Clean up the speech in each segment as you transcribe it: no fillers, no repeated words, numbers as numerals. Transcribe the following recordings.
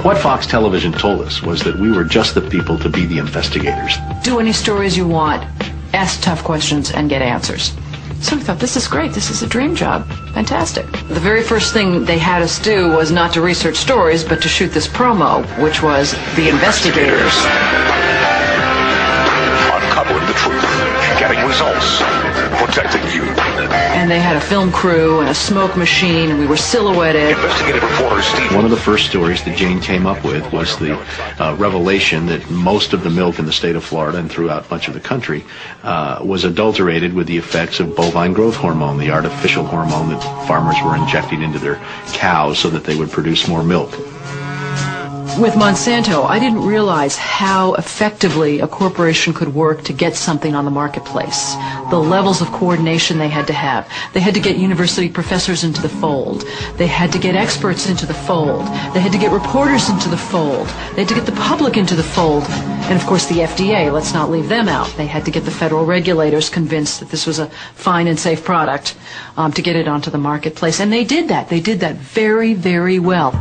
What Fox Television told us was that we were just the people to be the investigators. Do any stories you want, ask tough questions, and get answers. So we thought, this is great. This is a dream job. Fantastic. The very first thing they had us do was not to research stories, but to shoot this promo, which was The Investigators. Uncovering the truth, getting results, protecting you. And they had a film crew and a smoke machine, and we were silhouetted. Investigative reporter Steve. One of the first stories that Jane came up with was the revelation that most of the milk in the state of Florida and throughout much of the country was adulterated with the effects of bovine growth hormone, the artificial hormone that farmers were injecting into their cows so that they would produce more milk. With Monsanto, I didn't realize how effectively a corporation could work to get something on the marketplace. The levels of coordination they had to have. They had to get university professors into the fold. They had to get experts into the fold. They had to get reporters into the fold. They had to get the public into the fold. And of course the FDA, let's not leave them out. They had to get the federal regulators convinced that this was a fine and safe product to get it onto the marketplace. And they did that. They did that very, very well.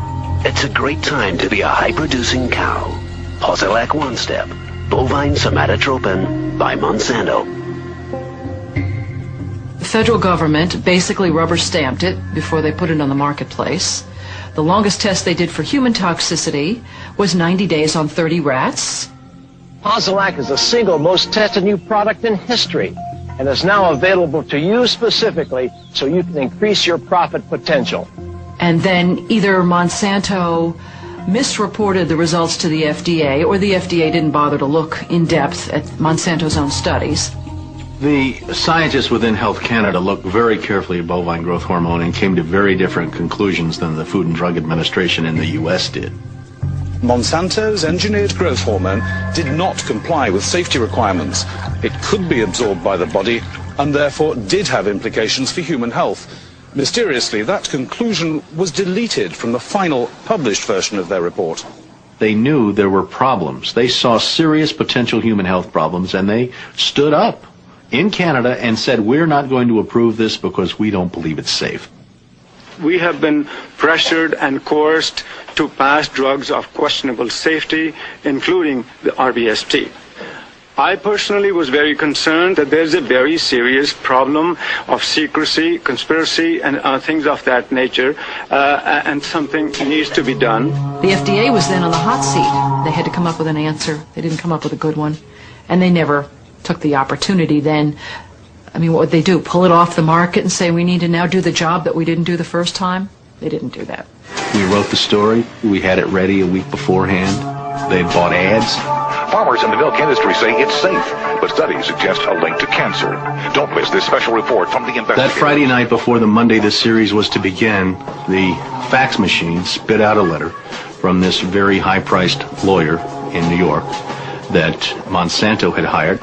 It's a great time to be a high-producing cow. Posilac One Step, bovine somatotropin by Monsanto. The federal government basically rubber-stamped it before they put it on the marketplace. The longest test they did for human toxicity was 90 days on 30 rats. Posilac is the single most tested new product in history and is now available to you specifically so you can increase your profit potential. And then either Monsanto misreported the results to the FDA, or the FDA didn't bother to look in depth at Monsanto's own studies. The scientists within Health Canada looked very carefully at bovine growth hormone and came to very different conclusions than the Food and Drug Administration in the U.S. did. Monsanto's engineered growth hormone did not comply with safety requirements. It could be absorbed by the body and therefore did have implications for human health. Mysteriously, that conclusion was deleted from the final published version of their report. They knew there were problems. They saw serious potential human health problems, and they stood up in Canada and said, we're not going to approve this because we don't believe it's safe. We have been pressured and coerced to pass drugs of questionable safety, including the RBST. I personally was very concerned that there's a very serious problem of secrecy, conspiracy, and things of that nature, and something needs to be done. The FDA was then on the hot seat. They had to come up with an answer. They didn't come up with a good one. And they never took the opportunity then. I mean, what would they do? Pull it off the market and say we need to now do the job that we didn't do the first time? They didn't do that. We wrote the story. We had it ready a week beforehand. They bought ads. Farmers in the milk industry say it's safe, but studies suggest a link to cancer. Don't miss this special report from the investigators. That Friday night before the Monday this series was to begin, the fax machine spit out a letter from this very high-priced lawyer in New York that Monsanto had hired.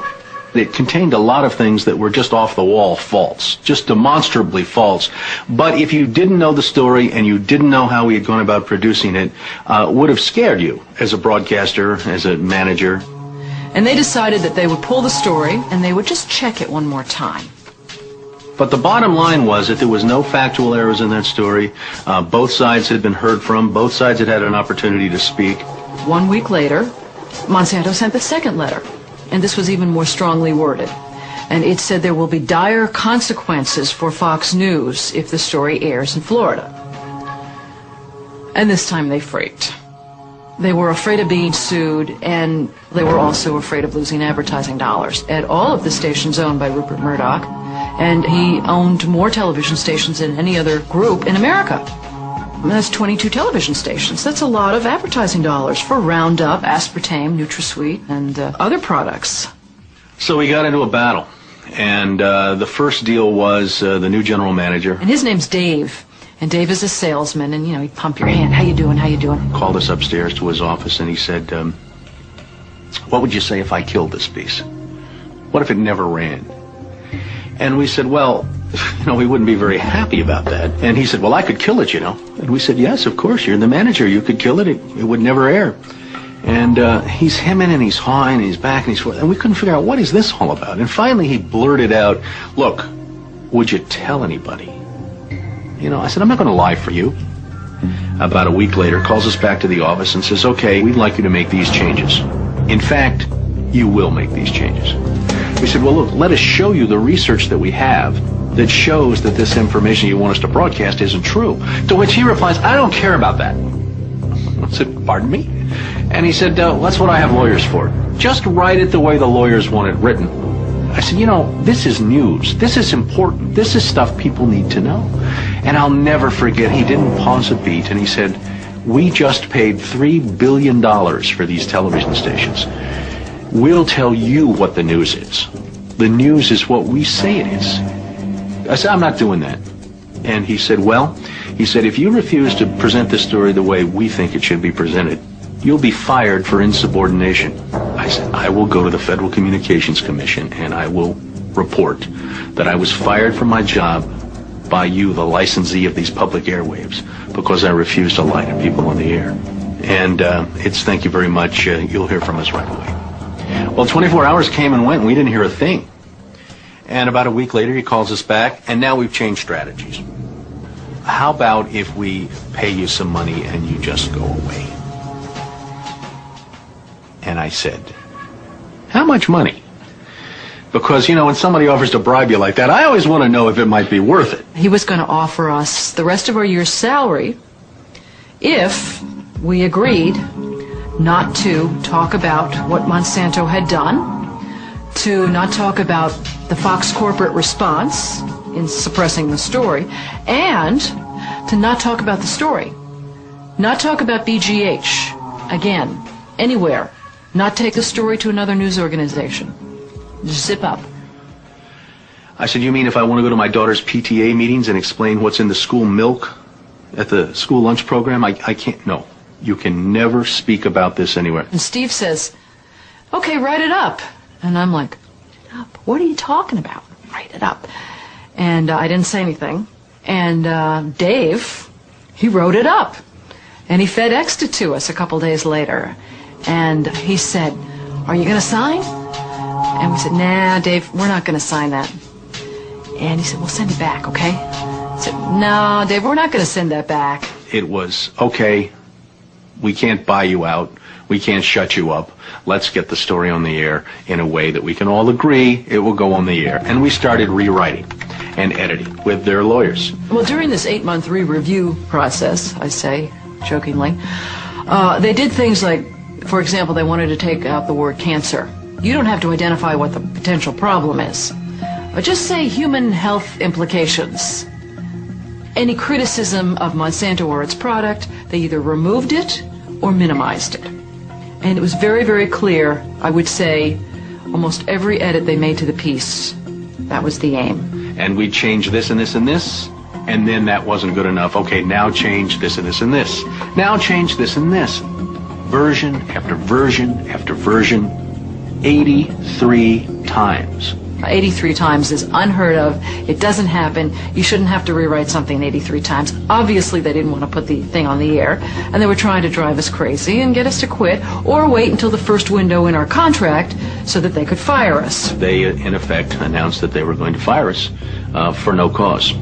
It contained a lot of things that were just off-the-wall false, just demonstrably false. But if you didn't know the story and you didn't know how we had gone about producing it, would have scared you as a broadcaster, as a manager. And they decided that they would pull the story and they would just check it one more time. But the bottom line was that there was no factual errors in that story. Both sides had been heard from. Both sides had had an opportunity to speak. 1 week later, Monsanto sent the second letter. And this was even more strongly worded. And it said there will be dire consequences for Fox News if the story airs in Florida. And this time they freaked. They were afraid of being sued, and they were also afraid of losing advertising dollars at all of the stations owned by Rupert Murdoch. And he owned more television stations than any other group in America. And that's 22 television stations. That's a lot of advertising dollars for Roundup, aspartame, NutraSweet, and other products. So we got into a battle. And the first deal was the new general manager. And his name's Dave. And Dave is a salesman, and, you know, he'd pump your hand. How you doing? How you doing? Called us upstairs to his office, and he said, what would you say if I killed this piece? What if it never ran? And we said, well, you know, we wouldn't be very happy about that. And he said, well, I could kill it, you know. And we said, yes, of course, you're the manager. You could kill it. It would never air. And he's hemming and he's hawing and he's back and he's forth. And we couldn't figure out, what is this all about? And finally he blurted out, look, would you tell anybody? You know, I said, I'm not going to lie for you. About a week later, calls us back to the office and says, okay, we'd like you to make these changes. In fact, you will make these changes. We said, well, look, let us show you the research that we have that shows that this information you want us to broadcast isn't true. To which he replies, I don't care about that. I said, pardon me? And he said, that's what I have lawyers for. Just write it the way the lawyers want it written. I said, you know, this is news. This is important. This is stuff people need to know. And I'll never forget, he didn't pause a beat, and he said, we just paid $3 billion for these television stations. We'll tell you what the news is. The news is what we say it is. I said, I'm not doing that. And he said, well, he said, if you refuse to present this story the way we think it should be presented, you'll be fired for insubordination. I said, I will go to the Federal Communications Commission and I will report that I was fired from my job by you, the licensee of these public airwaves, because I refused to lie to people on the air. And it's thank you very much. You'll hear from us right away. Well, 24 hours came and went and we didn't hear a thing. And about a week later, he calls us back, and now we've changed strategies. How about if we pay you some money and you just go away? And I said, how much money? Because, you know, when somebody offers to bribe you like that, I always want to know if it might be worth it. He was going to offer us the rest of our year's salary if we agreed not to talk about what Monsanto had done, to not talk about the Fox corporate response in suppressing the story, and to not talk about the story. Not talk about BGH, again, anywhere. Not take the story to another news organization. Just zip up. I said, you mean if I want to go to my daughter's PTA meetings and explain what's in the school milk at the school lunch program? I can't. No. You can never speak about this anywhere. And Steve says, okay, write it up. And I'm like, what are you talking about? Write it up. And I didn't say anything. And Dave, he wrote it up. And he FedExed it to us a couple days later. And he said, are you going to sign? And we said, nah, Dave, we're not going to sign that. And he said, well, send it back, okay? I said, no, Dave, we're not going to send that back. It was, okay, we can't buy you out. We can't shut you up. Let's get the story on the air in a way that we can all agree it will go on the air. And we started rewriting and editing with their lawyers. Well, during this 8-month re-review process, I say jokingly, they did things like, for example, they wanted to take out the word cancer. You don't have to identify what the potential problem is, but just say human health implications. Any criticism of Monsanto or its product, they either removed it or minimized it. And it was very, very clear, I would say, almost every edit they made to the piece, that was the aim. And we changed this and this and this, and then that wasn't good enough. Okay, now change this and this and this. Now change this and this. Version after version after version, 83 times. 83 times is unheard of. It doesn't happen. You shouldn't have to rewrite something 83 times. Obviously, they didn't want to put the thing on the air, and they were trying to drive us crazy and get us to quit or wait until the first window in our contract so that they could fire us. They, in effect, announced that they were going to fire us for no cause.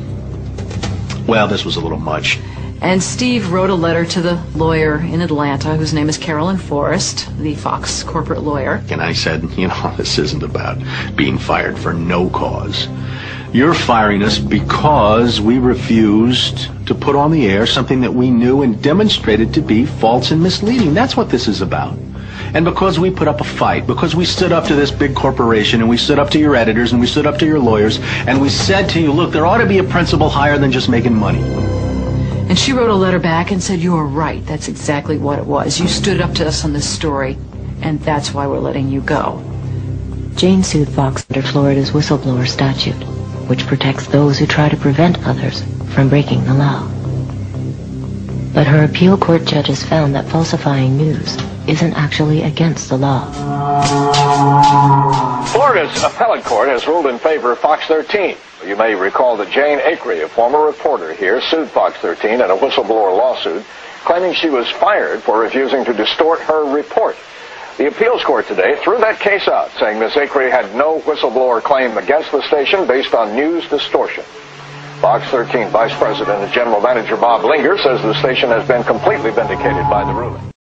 Well, this was a little much. And Steve wrote a letter to the lawyer in Atlanta, whose name is Carolyn Forrest, the Fox corporate lawyer. And I said, you know, this isn't about being fired for no cause. You're firing us because we refused to put on the air something that we knew and demonstrated to be false and misleading. That's what this is about. And because we put up a fight, because we stood up to this big corporation, and we stood up to your editors, and we stood up to your lawyers, and we said to you, look, there ought to be a principle higher than just making money. And she wrote a letter back and said, you are right. That's exactly what it was. You stood up to us on this story, and that's why we're letting you go. Jane sued Fox under Florida's whistleblower statute, which protects those who try to prevent others from breaking the law. But her appeal court judges found that falsifying news isn't actually against the law. Florida's appellate court has ruled in favor of Fox 13. You may recall that Jane Acree, a former reporter here, sued Fox 13 in a whistleblower lawsuit, claiming she was fired for refusing to distort her report. The appeals court today threw that case out, saying Ms. Acree had no whistleblower claim against the station based on news distortion. Fox 13 Vice President and General Manager Bob Linger says the station has been completely vindicated by the ruling.